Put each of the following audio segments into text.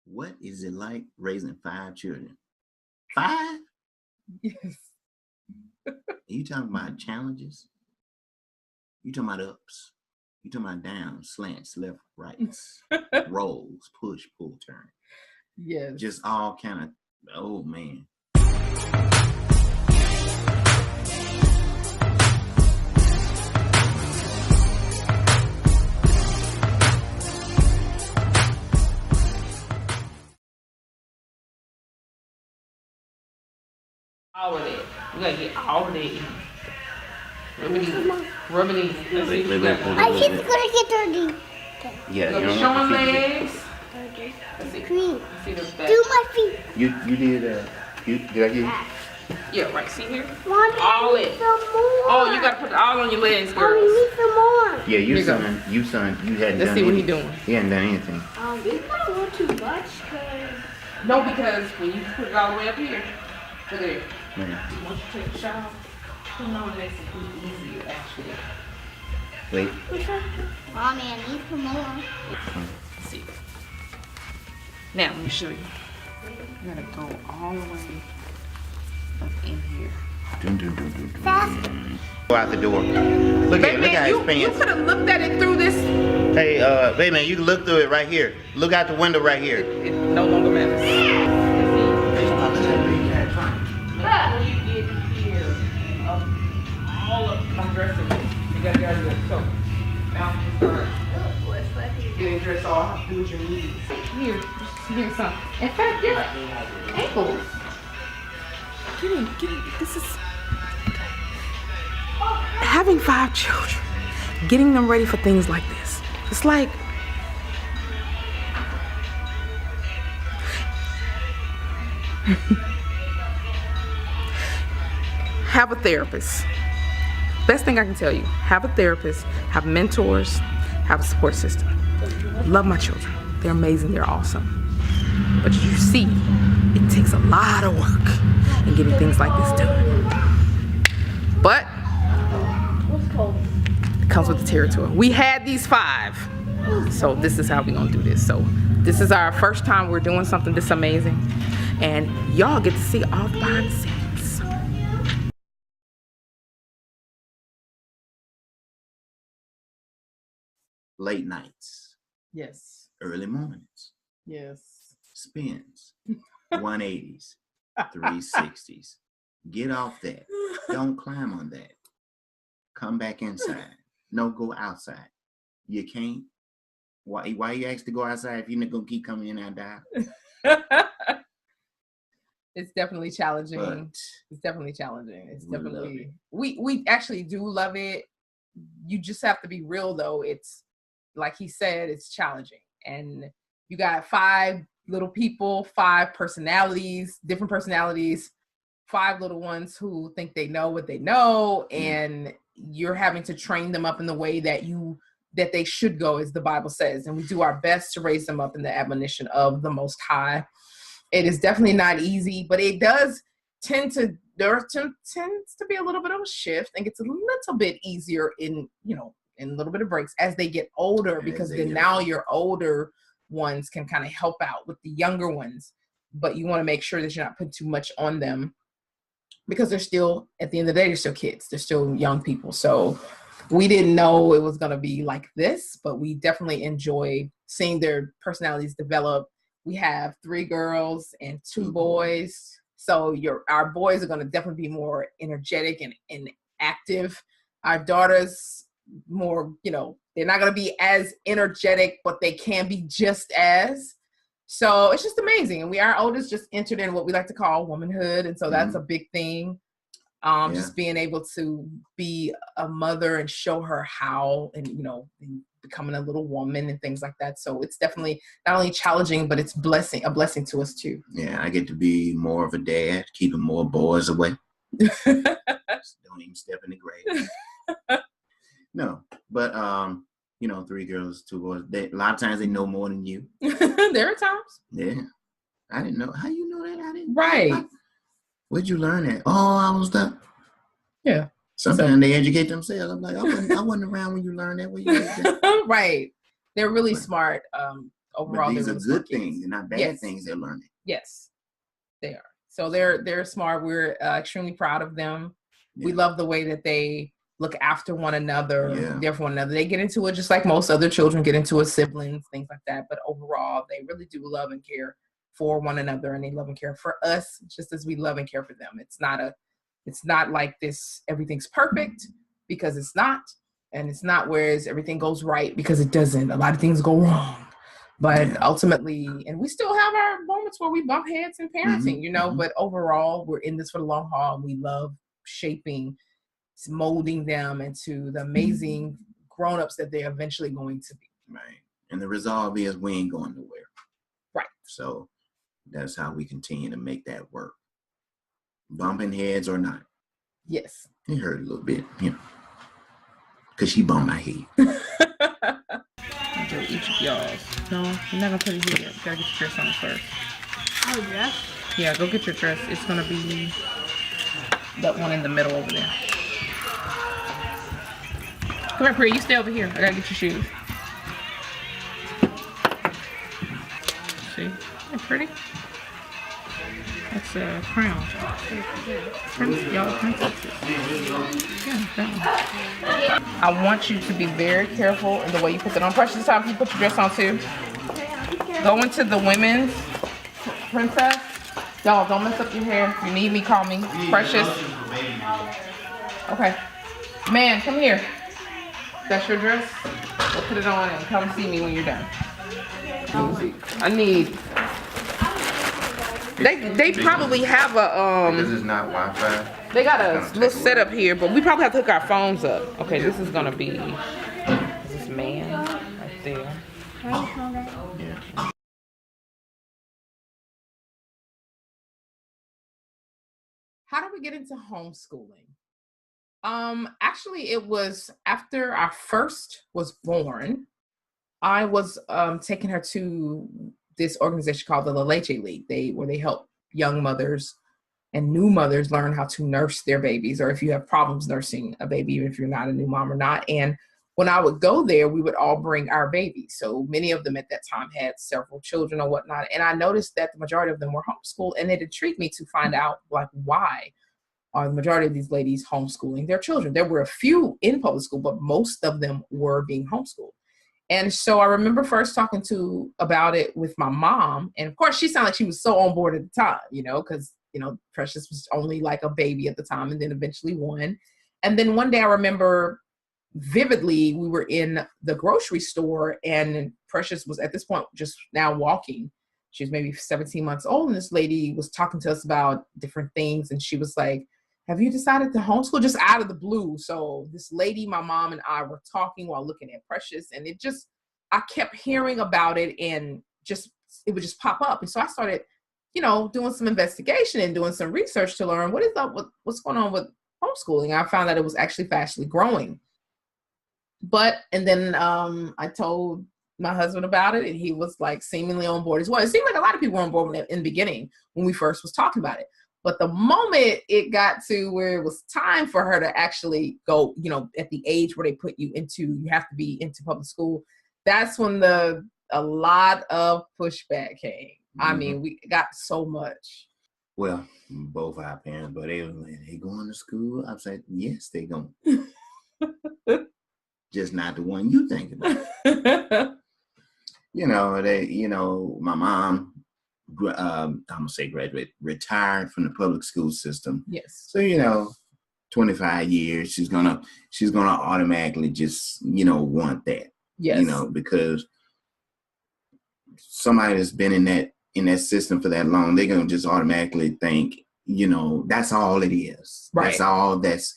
What is it like raising 5 children? 5? Yes. You talking about challenges? You talking about ups? You talking about downs, slants, left, rights, rolls, push, pull, turn? Yes. Just all kind of. Oh man. All of that. You gotta get all of that in. Rubbing these. Let's see. I think it's gonna get dirty. Yeah, You you gotta don't show have my to feed legs. Let's see. Green. Let's see the back. Do my feet. You did did I get Yeah, right. See here? Mommy, All I need it. some more. Oh, you gotta put it all on your legs, Mommy, girls. need some more. Yeah, Here you go. you hadn't Let's done see what he anything. doing. He hadn't done anything. This might go too much, cause No, because when you put it all the way up here, look at it. Man. Once you take the shower, put it on the next easier actually. Wait. Mommy, I need some more. Let's see. Now let me show you. You gotta go all the way up in here. Fast. Go out the door. Look at his You pants. could have looked at it through this. Hey, wait man, you can look through it right here. Look out the window right here. It no longer matters. Before you get here, all of my dressing, you gotta get it. So now you start getting dressed. All I have to do is your knees. Here, here's some. In fact, your ankles. Get in. This is having 5 children, getting them ready for things like this. It's like have a therapist. Best thing I can tell you, have a therapist, have mentors, have a support system. Love my children. They're amazing, they're awesome. But you see, it takes a lot of work in getting things like this done. But it comes with the territory. We had these 5. So this is how we're gonna do this. So this is our first time we're doing something this amazing. And y'all get to see all behind the scenes. Late nights, Yes. early mornings, Yes. spins, 180s, 360s. Get off that. Don't climb on that. Come back inside. No, go outside. You can't. Why you asked to go outside if you're not gonna keep coming in and out? It's definitely challenging. But It's definitely challenging. It's we love definitely we actually do love it. You just have to be real though. It's like he said, it's challenging. And you got 5 little people, 5 personalities, different personalities, 5 little ones who think they know what they know, and you're having to train them up in the way that they should go, as the Bible says. And we do our best to raise them up in the admonition of the Most High. It is definitely not easy, but it does tends to be a little bit of a shift and gets a little bit easier in a little bit of breaks as they get older, because then now your older ones can kind of help out with the younger ones, but you want to make sure that you're not putting too much on them, because they're still, at the end of the day, they're still kids. They're still young people. So we didn't know it was going to be like this, but we definitely enjoy seeing their personalities develop. We have 3 girls and 2 boys. So our boys are going to definitely be more energetic and active. Our daughters more, they're not going to be as energetic, but they can be just as. So it's just amazing. And our oldest just entered in what we like to call womanhood. And so that's a big thing. Just being able to be a mother and show her how, and, and becoming a little woman and things like that. So it's definitely not only challenging, but it's a blessing to us too. yeah, I get to be more of a dad, keeping more boys away. Just don't even step in the grave. No, but 3 girls, 2 boys. A lot of times they know more than you. There are times. Yeah, I didn't know. How you know that? I didn't. Right. Where'd you learn that? Oh, I was the. Yeah. Sometimes they educate themselves. I'm like, I wasn't around when you learned that. Where you learned that? Right. They're really smart. overall, these they're are really smart good kids. things. They're not bad Yes. things they're learning. Yes, they are. So they're smart. We're extremely proud of them. We Yeah. love the way that they look after one another, Yeah. there for one another. They get into it just like most other children get into it, siblings, things like that. But overall, they really do love and care for one another, and they love and care for us just as we love and care for them. It's not like this, everything's perfect, because it's not. And it's not whereas everything goes right, because it doesn't. A lot of things go wrong. But Yeah. ultimately, and we still have our moments where we bump heads in parenting, Mhm. but overall, we're in this for the long haul. And we love shaping, molding them into the amazing grown-ups that they're eventually going to be. Right. And the resolve is we ain't going nowhere. Right. So that's how we continue to make that work. Bumping heads or not. Yes. It hurt a little bit, because she bumped my head. Do each of y'all's. No, you're not gonna put it here. You gotta get your dress on first. Oh, dress? Yeah, go get your dress. It's gonna be that one in the middle over there. Come here, Priya. You stay over here. I gotta get your shoes. See? Isn't that pretty? That's a crown. Y'all princesses. Yeah, that one. I want you to be very careful in the way you put that on. Precious, time for you to put your dress on too. Go into the women's princess. Y'all, don't mess up your hair. If you need me, call me. Precious. Okay. Man, come here. That's your dress? Go put it on and come see me when you're done. I need... They probably have a This is not Wi-Fi. they got a little setup here, but we probably have to hook our phones up. Okay, this is gonna be this man right there. Yeah. How did we get into homeschooling? Actually, it was after our first was born. I was taking her to this organization called the La Leche League, where they help young mothers and new mothers learn how to nurse their babies, or if you have problems nursing a baby, even if you're not a new mom or not. And when I would go there, we would all bring our babies. So many of them at that time had several children or whatnot. And I noticed that the majority of them were homeschooled, and it intrigued me to find out, like, why are the majority of these ladies homeschooling their children? There were a few in public school, but most of them were being homeschooled. And so I remember first talking about it with my mom. And of course, she sounded like she was so on board at the time, because, Precious was only like a baby at the time, and then eventually one. And then one day I remember vividly, we were in the grocery store, and Precious was at this point just now walking. She was maybe 17 months old. And this lady was talking to us about different things. And she was like, have you decided to homeschool? Just out of the blue. So this lady, my mom and I were talking while looking at Precious, and I kept hearing about it, and it would just pop up. And so I started, doing some investigation and doing some research to learn what's going on with homeschooling. I found that it was actually fastly growing. And then I told my husband about it, and he was like seemingly on board as well. It seemed like a lot of people were on board with it in the beginning when we first was talking about it. But the moment it got to where it was time for her to actually go, at the age where they you have to be into public school, that's when a lot of pushback came. I mean, we got so much. Well, both our parents, but they were like, they going to school? I was like, yes, they going. Just not the one you think about. My mom, I'm gonna say retired from the public school system. Yes. So 25 years, she's gonna automatically just want that. Yes. Because somebody that's been in that system for that long, they're gonna just automatically think, that's all it is. Right. That's all that's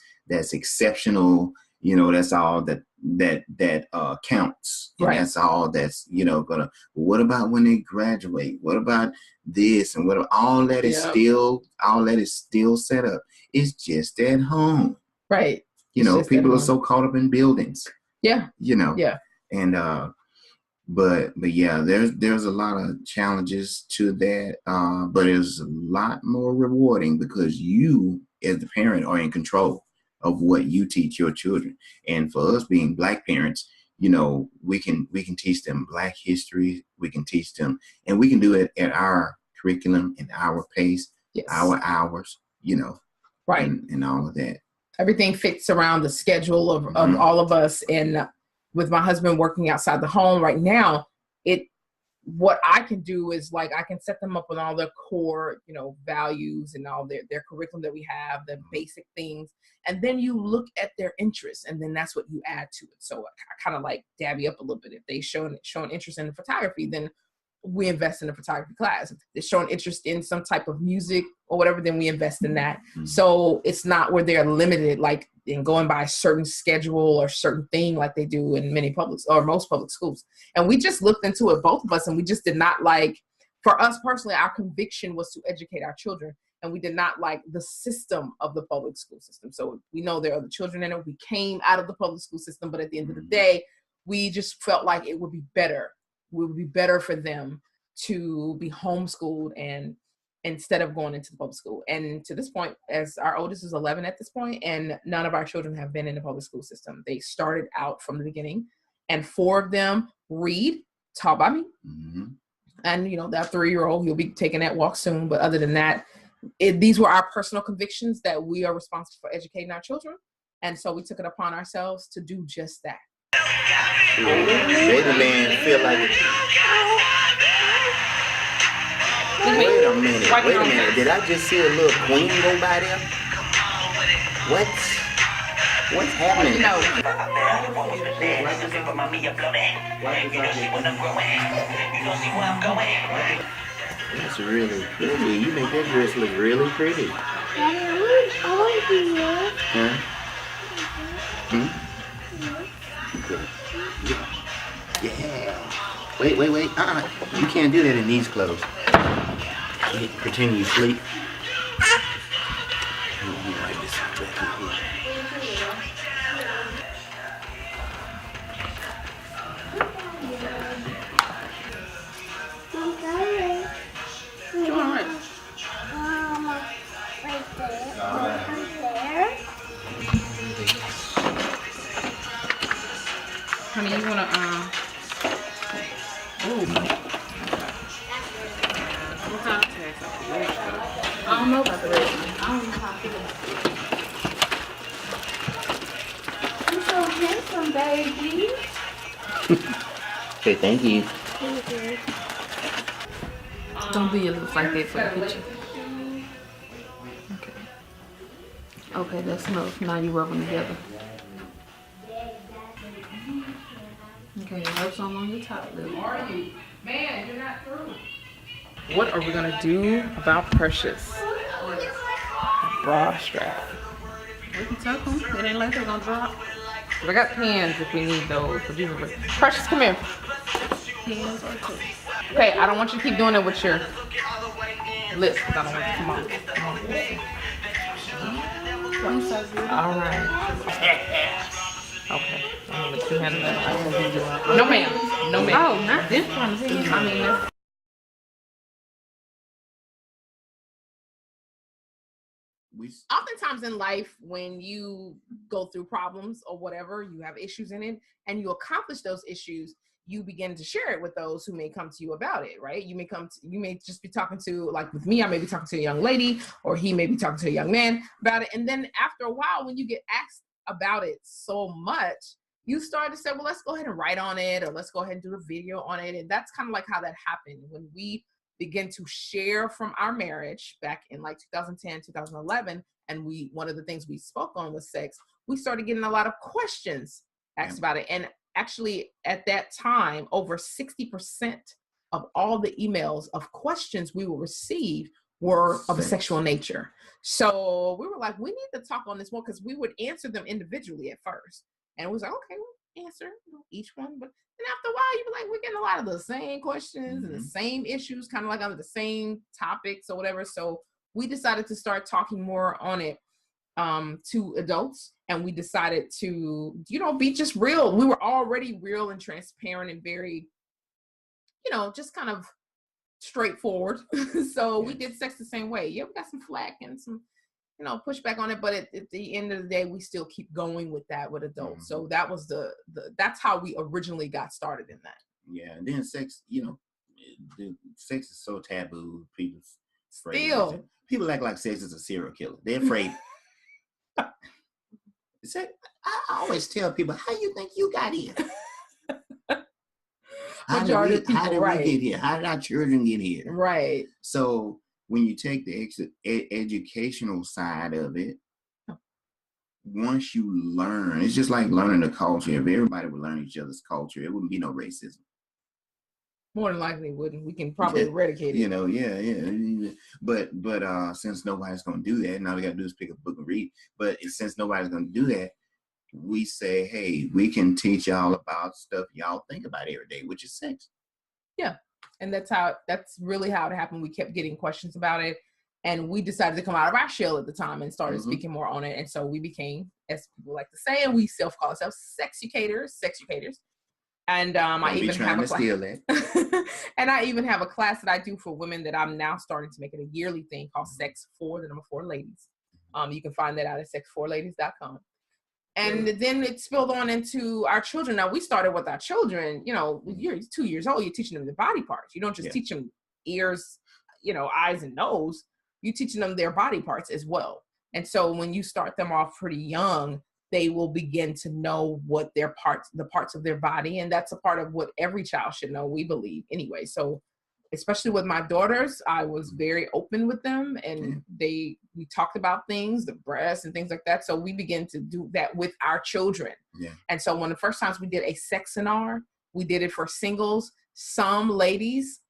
exceptional. That's all that counts. And right. That's all that's, gonna, what about when they graduate? What about this? And all that is still set up. It's just at home. Right. People are so caught up in buildings. Yeah. Yeah. And, but yeah, there's a lot of challenges to that. But it's a lot more rewarding because you as the parent are in control of what you teach your children. And for us being Black parents, we can teach them Black history. We can teach them, and we can do it at our curriculum, in our pace, our hours, right, and all of that. Everything fits around the schedule of all of us. And with my husband working outside the home right now, what I can do is like I can set them up with all their core, values and all their curriculum that we have, the basic things. And then you look at their interests, and then that's what you add to it. So I kind of like dabby up a little bit. If they show an interest in photography, then we invest in a photography class. If they're showing interest in some type of music or whatever, then we invest in that. Mm-hmm. So it's not where they're limited, like in going by a certain schedule or certain thing like they do in many public or most public schools. And we just looked into it, both of us, and we just did not like, for us personally, our conviction was to educate our children. And we did not like the system of the public school system. So we know there are other children in it. We came out of the public school system, but at the end of the day, we just felt like it would be better. Would be better for them to be homeschooled and instead of going into the public school. And to this point, as our oldest is 11 at this point, and none of our children have been in the public school system. They started out from the beginning, and 4 of them read, taught by me. Mm-hmm. And that 3-year-old, he'll be taking that walk soon. But other than that, these were our personal convictions that we are responsible for educating our children. And so we took it upon ourselves to do just that. Baby man feel like Wait a minute. Did I just see a little queen go by there? What's happening? That's really pretty. You make that dress look really pretty. Huh? Yeah. Wait. You can't do that in these clothes. You pretend you sleep. Let me wipe this back in here. Honey, you wanna what kind of tags? I don't know about the red one. I don't know how to feel about it. You're so handsome, baby. Okay, thank you. Don't do your lips like that for the picture. Okay, that's enough. Now you rub them together. Okay, rub some on your top lip. Are you? Man, you're not through. What are we gonna do about Precious? Bra strap. We can tuck them. It ain't like they're gonna drop. I got pins if we need those. Precious, come here. Pins or two. Okay, I don't want you to keep doing it with your lips because I don't want you to come on. All right. Okay. I'm gonna let you handle that. No, ma'am. No, ma'am. Oh, not this one. I mean, that's... Oftentimes in life, when you go through problems or whatever, you have issues in it, and you accomplish those issues, you begin to share it with those who may come to you about it, right? You may just be talking to, like with me, I may be talking to a young lady, or he may be talking to a young man about it. And then after a while, when you get asked about it so much, you start to say, well, let's go ahead and write on it, or let's go ahead and do a video on it. And that's kind of like how that happened when we begin to share from our marriage back in like 2010, 2011. And one of the things we spoke on was sex. We started getting a lot of questions asked about it. And actually at that time, over 60% of all the emails of questions we will receive were of a sexual nature. So we were like, we need to talk on this more, because we would answer them individually at first. And it was like, okay, we'll answer each one. But then after a while, you'd be like, we're getting a lot of the same questions and the same issues, kind of like under the same topics or whatever. So we decided to start talking more on it to adults. And we decided to, be just real. We were already real and transparent and very, just kind of straightforward. So we did sex the same way. Yeah, we got some flack and some push back on it, but at the end of the day, we still keep going with that with adults. So that was that's how we originally got started in that. Yeah, and then sex, sex is so taboo. People afraid. Still. People act like sex is a serial killer. They're afraid. I always tell people, how you think you got here? How did we get here? How did our children get here? Right. So when you take the educational side of it, once you learn, it's just like learning the culture. If everybody would learn each other's culture, it wouldn't be no racism. More than likely wouldn't. We can probably eradicate it. Yeah. But since nobody's gonna do that, now we gotta do is pick up a book and read. But since nobody's gonna do that, we say, hey, we can teach y'all about stuff y'all think about every day, which is sex. Yeah. And that's really how it happened. We kept getting questions about it. And we decided to come out of our shell at the time and started speaking more on it. And so we became, as people like to say, and we self-call ourselves sexucators. And I even have a class. And I even have a class that I do for women that I'm now starting to make it a yearly thing called Sex for the number 4 Ladies. You can find that out at sex4ladies.com. And then it spilled on into our children. Now we started with our children, you're 2 years old, you're teaching them the body parts. You don't just teach them ears, eyes and nose. You're teaching them their body parts as well. And so when you start them off pretty young, they will begin to know what the parts of their body. And that's a part of what every child should know, we believe anyway. So especially with my daughters, I was very open with them, and we talked about things, the breasts and things like that. So we began to do that with our children. Yeah. And so when the first times we did a sex seminar, we did it for singles. Some ladies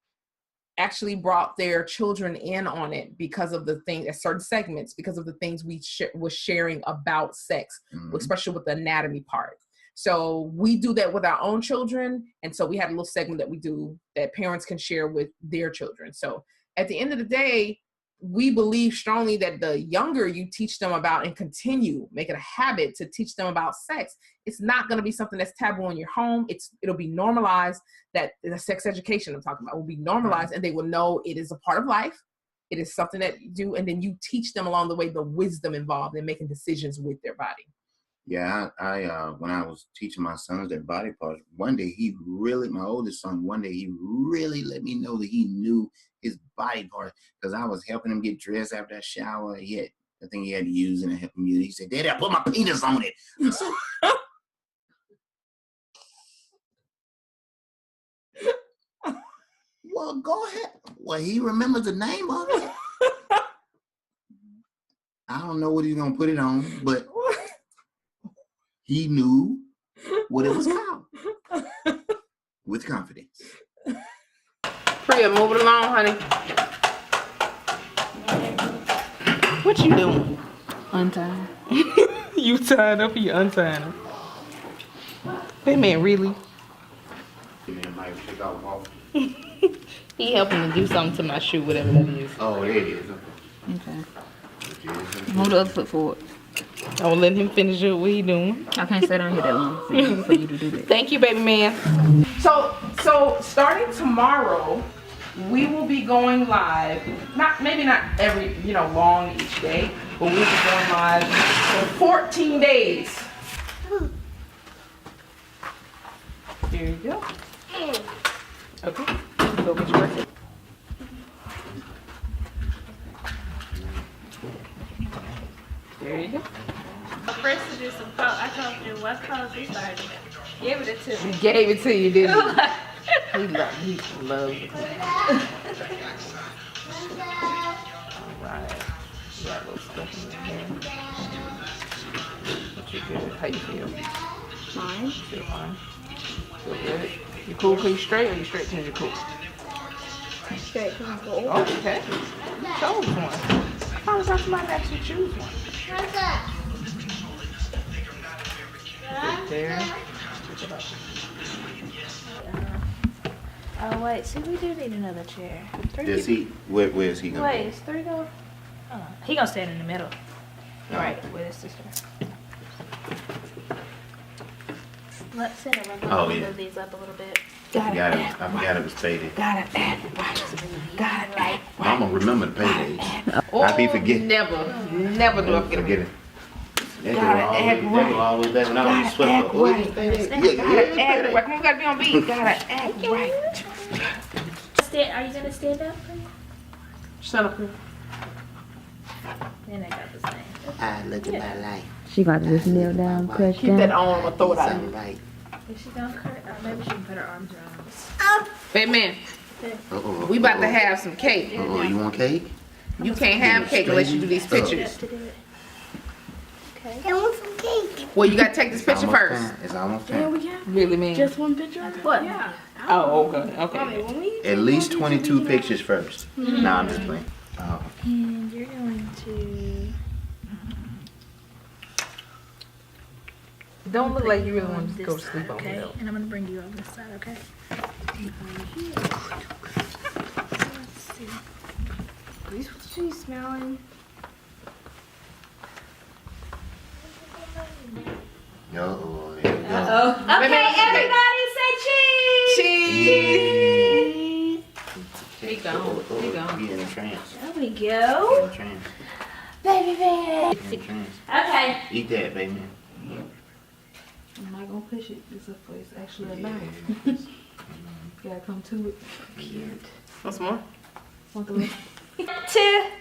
actually brought their children in on it because of the thing at certain segments, because of the things we was sharing about sex, especially with the anatomy part. So we do that with our own children. And so we had a little segment that we do that parents can share with their children. So at the end of the day, we believe strongly that the younger you teach them about and continue, make it a habit to teach them about sex, it's not going to be something that's taboo in your home. It'll be normalized. That the sex education I'm talking about will be normalized, and they will know it is a part of life. It is something that you do. And then you teach them along the way the wisdom involved in making decisions with their body. Yeah, I when I was teaching my sons their body parts, one day my oldest son, he really let me know that he knew his body part, because I was helping him get dressed after a shower. I think he had to use it and help him use it. He said, Daddy, I put my penis on it. So, well, go ahead. Well, he remembers the name of it. I don't know what he's going to put it on, but he knew what it was called with confidence. Priya, move it along, honey. What you doing? Untying. You tying up or you untying him? Wait a minute, really? He helping to do something to my shoe, whatever that is. Oh, there it is. Okay. Move the other foot forward. I will let him finish up what he doing. I can't stay down here that long for you to do that. Thank you, baby man. So starting tomorrow, we will be going live. Maybe not every long each day, but we'll be going live for 14 days. There you go. Okay. Go get your birthday. There you go. First to do some pose. I told you what pose we started. Gave it to me. He gave it to you, didn't he? He loves it. Alright. You got a little stuff in your hair. But you're good. How you feel? Fine. Feel fine. Feel good. You cool because you straight, or you straight because you're cool? Straight from the goal. Okay. Chose one. How was that somebody actually choose one? What's that? Sit there. Oh wait, see we do need another chair. Does he? Where is he going? Wait, is 3 go? Oh, he gonna stand in the middle. Right, with his sister. Let's sit him. Oh, yeah. Move these up a little bit. I forgot it was faded. Got it. Right. No, I'm gonna remember the paydays. Oh, I be forgetting. Never do I forget it. That Gotta act right. always back when I was swept up. Gotta act Yeah, Act right. Come on, gotta be on beat. Gotta act right. Are you gonna stand up? Shut up here. Then I got this thing. I look at my life. She got to just kneel down, crush Keep that down. on. I'm gonna throw it out. Something right. Is she gonna cut it? Maybe she can put her arms around us. Bateman, Uh-oh. we about to have some cake. Uh-oh, you want cake? You can't have cake unless you do these pictures. To do it. Okay. I want some cake. Well, you gotta take this It's picture almost first. time. It's almost There time. we go. Really, man? Just one picture? What? Yeah. Oh, okay. When we At least 22 pictures first. No, I'm just playing. Oh. And you're going to. Don't look like you really want to this go to side, sleep on me okay? though. And I'm gonna bring you over this side, okay? Over here. So let's see. Are you supposed to be smelling? Oh, there you go. Okay, everybody say cheese. Cheese. He gone. Oh, He gone. Be in a trance. There we Be go. in a trance. Baby bear. Be in a trance. Okay. Eat that, baby. I'm not gonna push it. It's actually a Yeah. knife. Gotta come to it. Cute. What's more? 1, 2,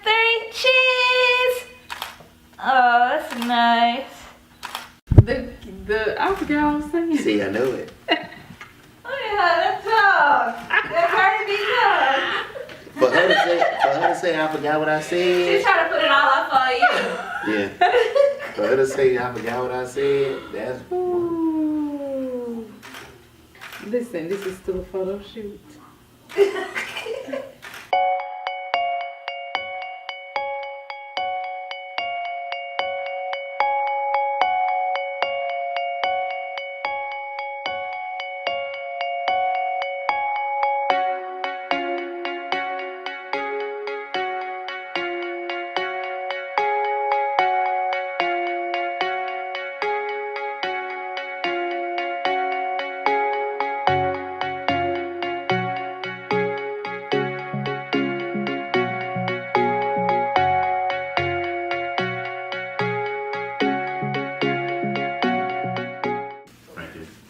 3, cheese. Oh, that's nice. I forgot what I'm saying. See, I know it. Look at her, that tongue. That Cardi B tongue. For her to say, I forgot what I She's said. trying to put it all up for you. Yeah. For her to say, I forgot what I said. That's. Listen, this is still a photo shoot.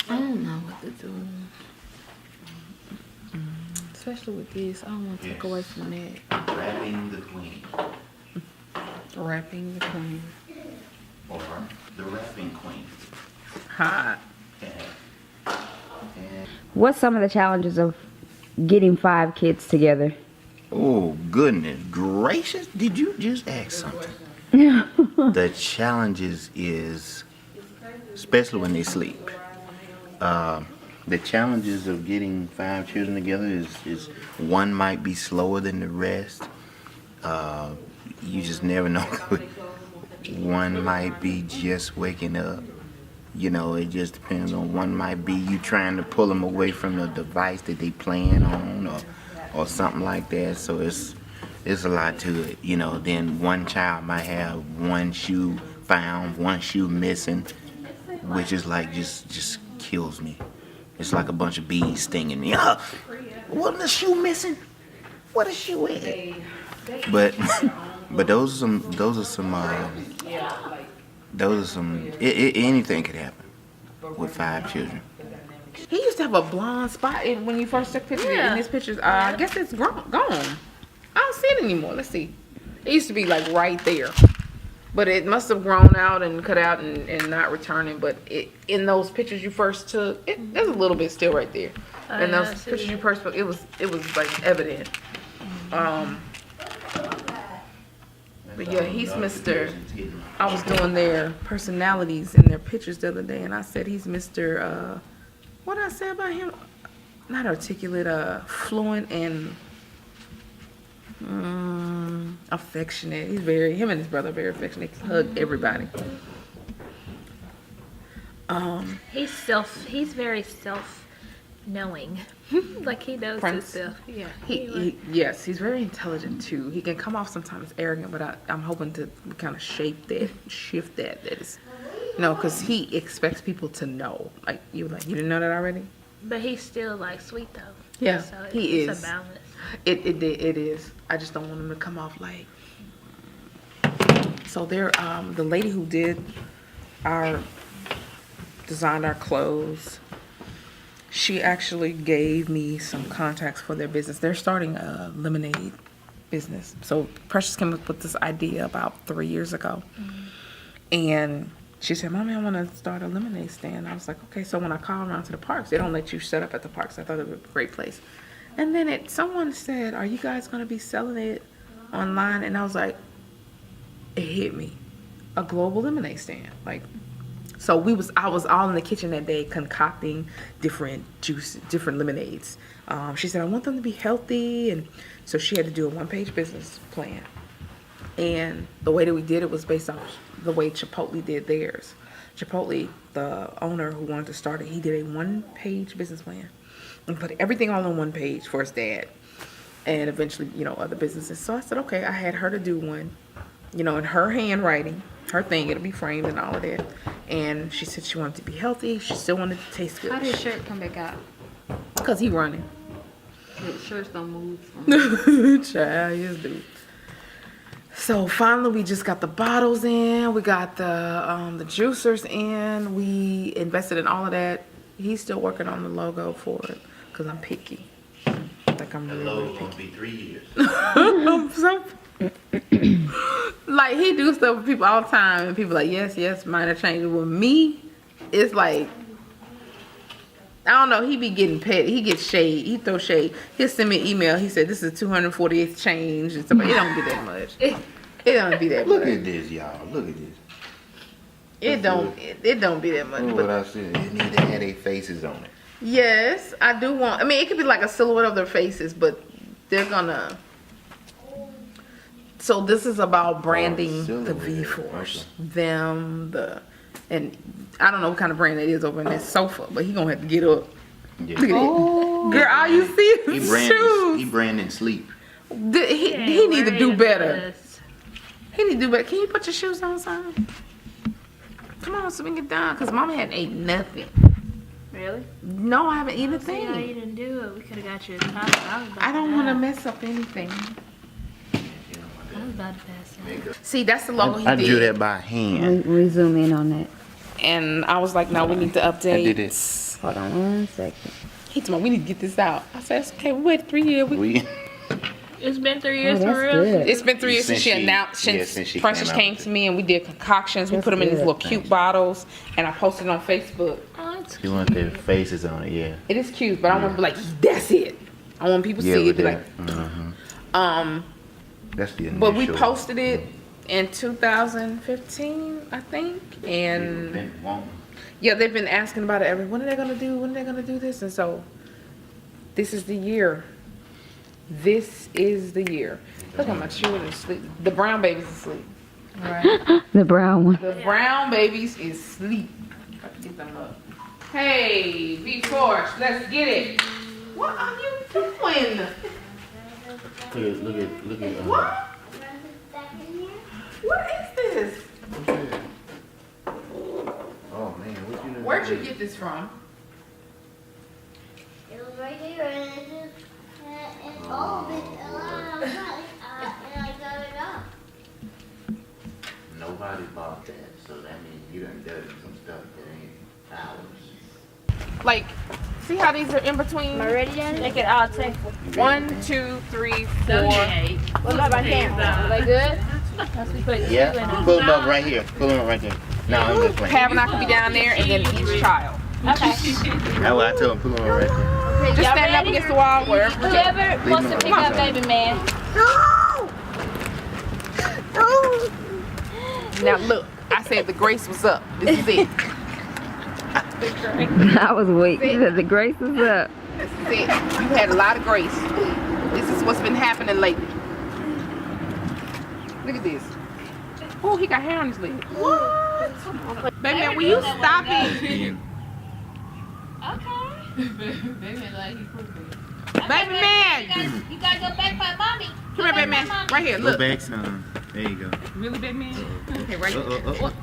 I don't know what to do. Especially with this, I don't want to take Yes. away from that. Wrapping the queen. Wrapping the queen. Or the wrapping queen. Hot. And What's some of the challenges of getting 5 kids together? oh, goodness gracious. Did you just ask something? The challenges is, especially when they sleep. The challenges of getting 5 children together is one might be slower than the rest. You just never know. One might be just waking up. You know, it just depends on. One might be you trying to pull them away from the device that they playing on, or something like that. So it's a lot to it. You know, then one child might have one shoe found, one shoe missing, which is like just kills me. It's like a bunch of bees stinging me. Wasn't the shoe missing? What a shoe at? But those are some anything could happen with 5 children. He used to have a blonde spot when you first took pictures. Yeah. In his pictures, I guess it's gone. I don't see it anymore. Let's see. It used to be like right there, but it must have grown out and cut out and not returning. But in those pictures you first took, there's a little bit still right there. And yeah, I those see. pictures you first took, it was like evident. But yeah, he's Mr. I was doing their personalities in their pictures the other day, and I said he's Mr. What did I say about him? Not articulate, fluent and affectionate. Him and his brother are very affectionate. They hug everybody. He's very self-knowing. Like he knows Prince. himself. Yeah. Yes, he's very intelligent too. He can come off sometimes arrogant, but I'm hoping to kind of shift that. That is, because he expects people to know. Like you didn't know that already? But he's still like sweet though. Yeah, So he it's is. a balance. It is. I just don't want them to come off like. So they're the lady who designed our clothes. She actually gave me some contacts for their business. They're starting a lemonade business. So Precious came up with this idea about 3 years ago, and she said, "Mommy, I want to start a lemonade stand." I was like, "Okay." So when I call around to the parks, they don't let you set up at the parks. I thought it would be a great place. And then someone said, "Are you guys going to be selling it online?" And I was like, it hit me, a global lemonade stand. Like, so I was all in the kitchen that day concocting different juices, different lemonades. She said, "I want them to be healthy," and so she had to do a 1-page business plan. And the way that we did it was based off the way Chipotle did theirs. Chipotle, the owner who wanted to start it, he did a 1-page business plan and put everything all on 1 page for his dad, and eventually, other businesses. So I said, okay, I had her to do one, in her handwriting, her thing, it'll be framed and all of that. And she said she wanted to be healthy. She still wanted to taste good. How did shirt come back out? Because he running. The shirts don't move. Child, yes, dude. So finally, we just got the bottles in. We got the juicers in. We invested in all of that. He's still working on the logo for it because I'm picky. Like I'm really, really gonna picky. be 3 years. I'm so like he do stuff with people all the time, and people like yes, minor changes. With me, it's like I don't know. He be getting petty. He gets shade. He throw shade. He'll send me an email. He said this is 248th change and stuff. It don't be that much. It don't be that much. Look at this, y'all. Look at this. It don't be that much. Look But what I said. You need to have their faces on it. yes, I do want. I mean, it could be like a silhouette of their faces, but they're gonna. So this is about branding the VForce, and I don't know what kind of brand it is over in this sofa, but he gonna have to get up. Yeah. Look at it, girl. All you see is shoes. He branding sleep. He need to do better. He need to do better. Can you put your shoes on, son? Come on, so we can get down, cause Mama hadn't ate nothing. Really? No, I haven't eaten a See how you thing. didn't do it. We could have got you a top. I don't want to mess up anything. I was about to pass out. See, that's the logo he I did. drew that by hand. We zoom in on that. And I was like, no, we need to update. I did it. Hold on 1 second. He told me we need to get this out. I said, it's okay, we waited 3 years. It's been 3 years Oh, for that's real. good. It's been 3 years since she announced, since she Precious came to me, and we did concoctions. We That's put them in these good. little cute bottles, and I posted it on Facebook. Oh, it's You want their faces on it, yeah. It is cute, but I want to be like, that's it. I want people to see it, be like, That's the initial. but we posted it in 2015, I think, and yeah, they've been asking about it when are they gonna do? When are they gonna do this? And so, this is the year. This is the year. Look at my children asleep. The brown baby's asleep. Right. The brown one. The brown babies is asleep. Got to get them up. Hey, VForce, let's get it. What are you doing? Look at. What? What is this? What's that? Oh man, what you doing? Where'd you get this from? It was right here, and all of it, a lot of money, and I got it up. Nobody bought that, so that means you done done some stuff that ain't ours. Like, see how these are in between? Am I ready, Daddy? Take it all. Take 1, 2, 3, 4. What about my camera? Are they good? Yeah, pull them up right here. Pull them up right there. No, I'm just playing. Tabernacle be down there, and then each child. Okay. That's what I told him. Pull them up right there. Just stand up against the wall wherever. Whoever wants to pick up baby man. Now look, I said the grace was up. This is it. I was weak. The grace is up. This is it. You had a lot of grace. This is what's been happening lately. Look at this. Oh, he got hair on his leg. What? Baby man, will you stop it? Okay. Baby man! You gotta go back by mommy. Come here, baby man. Right here, Go look. back some. There you go. Really, baby man? Okay, right there. What?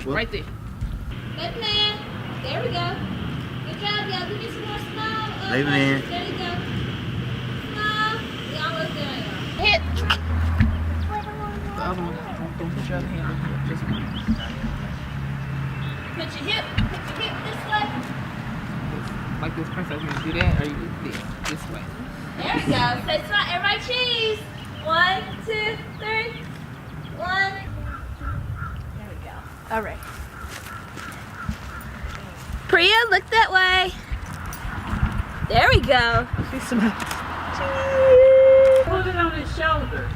Right there. Baby man. There we go. Good job, y'all. Give me some more smile. Baby man. There you go. Smile. your other hand over here. Just Put your hip this way. like this, princess. You do that, or you do this way? There we go. Say smile. Everybody cheese. 1, 2, 3. 1. There we go. All right. Priya, look that way. There we go. She smiles. Put it on his shoulder.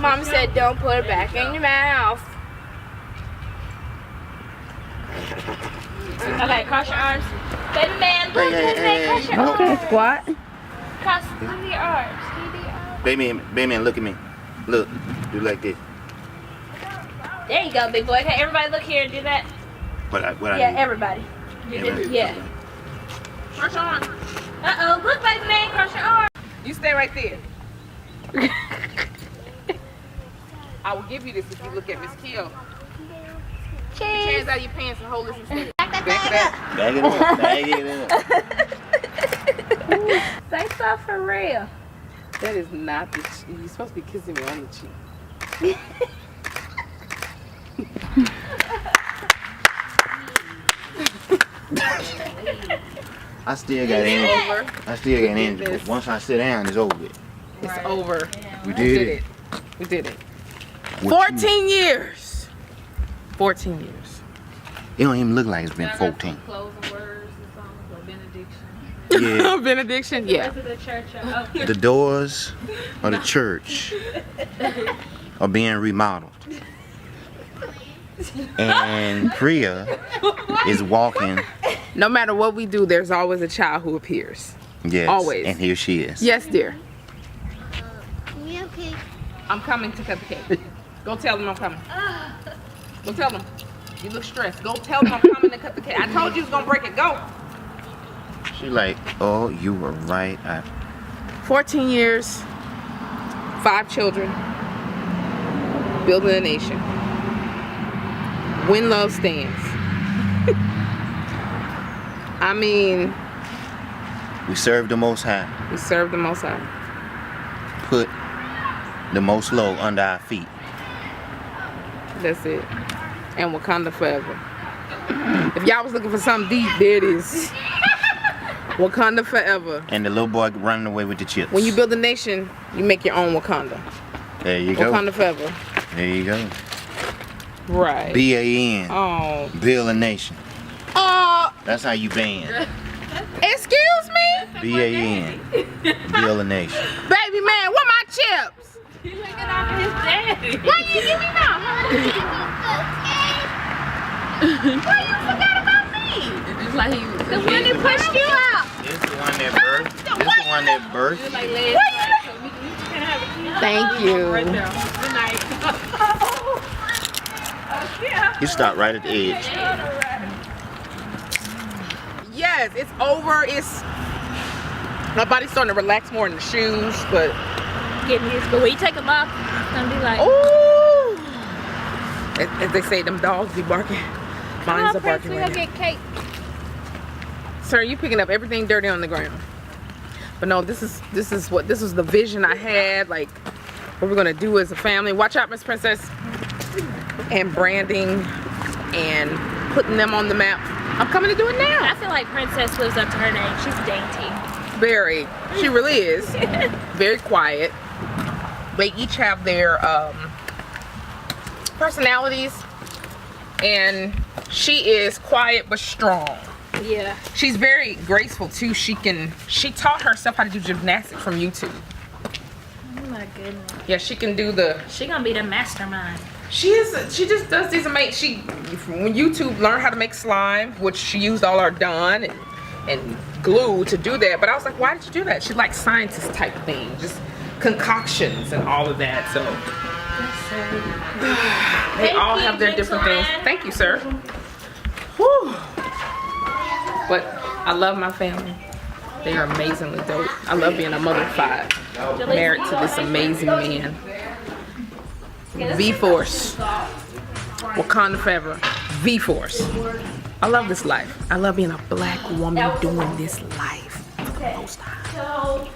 Mom said don't put it back in your mouth. Okay, cross your arms. Baby man, look, cross your arms. Okay, squat. Cross your arms. Baby man, look at me. Look, do like this. There you go, big boy. Okay, everybody look here and do that. What I Yeah, need. everybody. Do this. Everybody. Yeah. Cross your arms. Uh-oh, look, baby man, cross your arms. You stay right there. I will give you this if you look at Miss Kill. Get your hands out of your pants and hold this instead. Back it up. Bag it up. Bag it up. Say so for real. That is not the cheek. You're supposed to be kissing me on the cheek. I still got energy. I still got energy. this. But once I sit down, it's over with. It's over. We We did did it. it. We did it. What you- 14 years. 14 years. It don't even look like it's been 14. Closing words and songs or benediction. Yeah. Benediction? Yeah. To the church. Oh, The doors of the church are being remodeled. And Priya is walking. No matter what we do, there's always a child who appears. Yes. Always. And here she is. Yes, dear. You okay? I'm coming to cut the cake. Go tell them I'm coming. Go tell them. You look stressed. Go tell them I'm coming to cut the cake. I told you it was gonna break it. Go. She like, oh, you were right. 14 years, 5 children, building a nation. When love stands. I mean, We serve the Most High. we serve the Most High. Put the Most Low under our feet. That's it. And Wakanda forever. If y'all was looking for something deep, there it is. Wakanda forever. And the little boy running away with the chips. When you build a nation, you make your own Wakanda. There you go. Wakanda forever. There you go. Right. B-A-N. Oh. Build a nation. Oh. That's how you ban. Excuse me? B-A-N. Build a nation. Baby man, what my chips? he's looking out for his daddy. Why you give me now? Why you forgot about me? It's like he The one that pushed you out. This is the one that birthed. This is the one that birthed. like last night, so we can have a kid. Thank you. Right there. Good night. You stop right at the edge. Yes, it's over. It's my body's starting to relax more in the shoes, but Getting used, but when you take them off, it's gonna be like, ooh, as they say, them dogs be barking. Mine's are barking we right gonna now. get cake. Sir, you picking up everything dirty on the ground. But no, this was the vision I had, like what we're gonna do as a family. Watch out, Miss Princess. And branding and putting them on the map. I'm coming to do it now. I feel like Princess lives up to her name. She's dainty. Very. She really is. Very quiet. They each have their personalities, and she is quiet but strong. Yeah. She's very graceful too. She taught herself how to do gymnastics from YouTube. Oh my goodness. Yeah, she can do the. She gonna be the mastermind. She just does these amazing. When YouTube learned how to make slime, which she used all our Dawn and glue to do that. But I was like, why did you do that? She likes scientist type things, just concoctions and all of that. So they all have their different things. Thank you, sir. Whew. But I love my family. They are amazingly dope. I love being a mother of 5, married to this amazing man. VForce. Wakanda forever. VForce. I love this life. I love being a black woman doing this life for the Most High.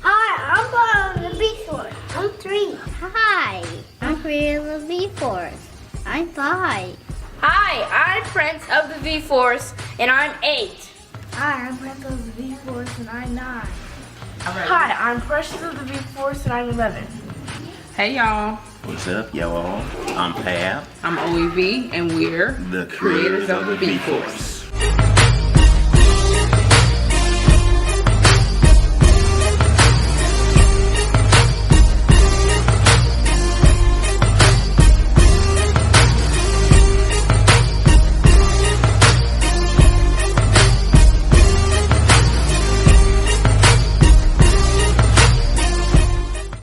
Hi, I'm going to the beach one. I'm 3. Hi. I'm creator of VForce. I'm 5. Hi, I'm Prince of the VForce, and I'm 8. Hi, I'm Prince of the VForce and I'm 9. Hi, I'm Precious of the VForce, and I'm 11. Hey y'all, What's up, y'all? I'm Pab, I'm OEV and we're the creators of the VForce.